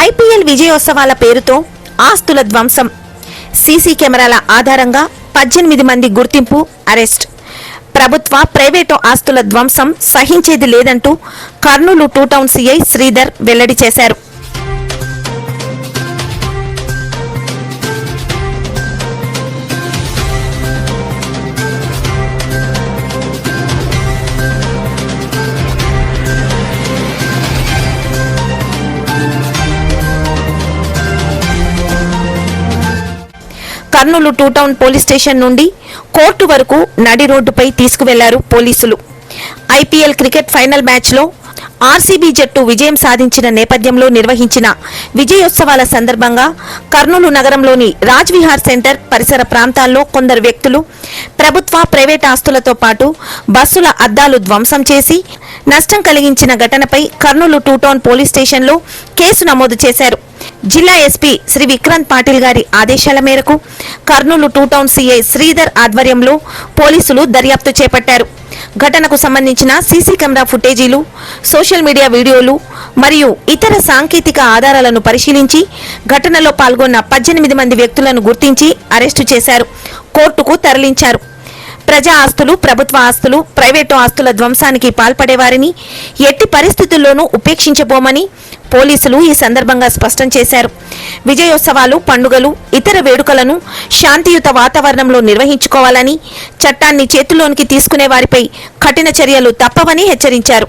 IPL విజయోత్సవాల పేరుతో ఆస్తుల ధ్వంసం. సీసీ కెమెరాల ఆధారంగా 18 మంది గుర్తింపు, అరెస్ట్. ప్రభుత్వ, ప్రైవేటు ఆస్తుల ధ్వంసం సహించేది లేదంటూ కర్నూలు 2 టౌన్ సీఐ శ్రీధర్ వెల్లడి చేశారు. కర్నూలు 2 టౌన్ పోలీస్ స్టేషన్ నుండి కోర్టు వరకు నడి రోడ్డుపై తీసుకువెళ్లారు పోలీసులు. ఐపీఎల్ క్రికెట్ ఫైనల్ మ్యాచ్లో ఆర్సీబీ జట్టు విజయం సాధించిన నేపథ్యంలో నిర్వహించిన విజయోత్సవాల సందర్భంగా కర్నూలు నగరంలోని రాజ్ విహార్ సెంటర్ పరిసర ప్రాంతాల్లో కొందరు వ్యక్తులు ప్రభుత్వ, ప్రైవేట్ ఆస్తులతో పాటు బస్సుల అద్దాలు ధ్వంసం చేసి నష్టం కలిగించిన ఘటనపై కర్నూలు 2 టౌన్ పోలీస్ స్టేషన్లో కేసు నమోదు చేశారు. జిల్లా ఎస్పీ శ్రీ విక్రాంత్ పాటిల్ గారి ఆదేశాల మేరకు కర్నూలు 2 టౌన్ సీఐ శ్రీధర్ ఆధ్వర్యంలో పోలీసులు దర్యాప్తు చేపట్టారు. ఘటనకు సంబంధించిన సీసీ కెమెరా ఫుటేజీలు, సోషల్ మీడియా వీడియోలు మరియు ఇతర సాంకేతిక ఆధారాలను పరిశీలించి ఘటనలో పాల్గొన్న 18 మంది వ్యక్తులను గుర్తించి అరెస్టు చేశారు, కోర్టుకు తరలించారు. ప్రజా ఆస్తులు, ప్రభుత్వ ఆస్తులు, ప్రైవేటు ఆస్తుల ధ్వంసానికి పాల్పడేవారిని ఎట్టి పరిస్థితుల్లోనూ ఉపేక్షించబోమని పోలీసులు ఈ సందర్భంగా స్పష్టం చేశారు. విజయోత్సవాలు, పండుగలు, ఇతర వేడుకలను శాంతియుత వాతావరణంలో నిర్వహించుకోవాలని, చట్టాన్ని చేతుల్లోనికి తీసుకునే వారిపై కఠిన చర్యలు తప్పవని హెచ్చరించారు.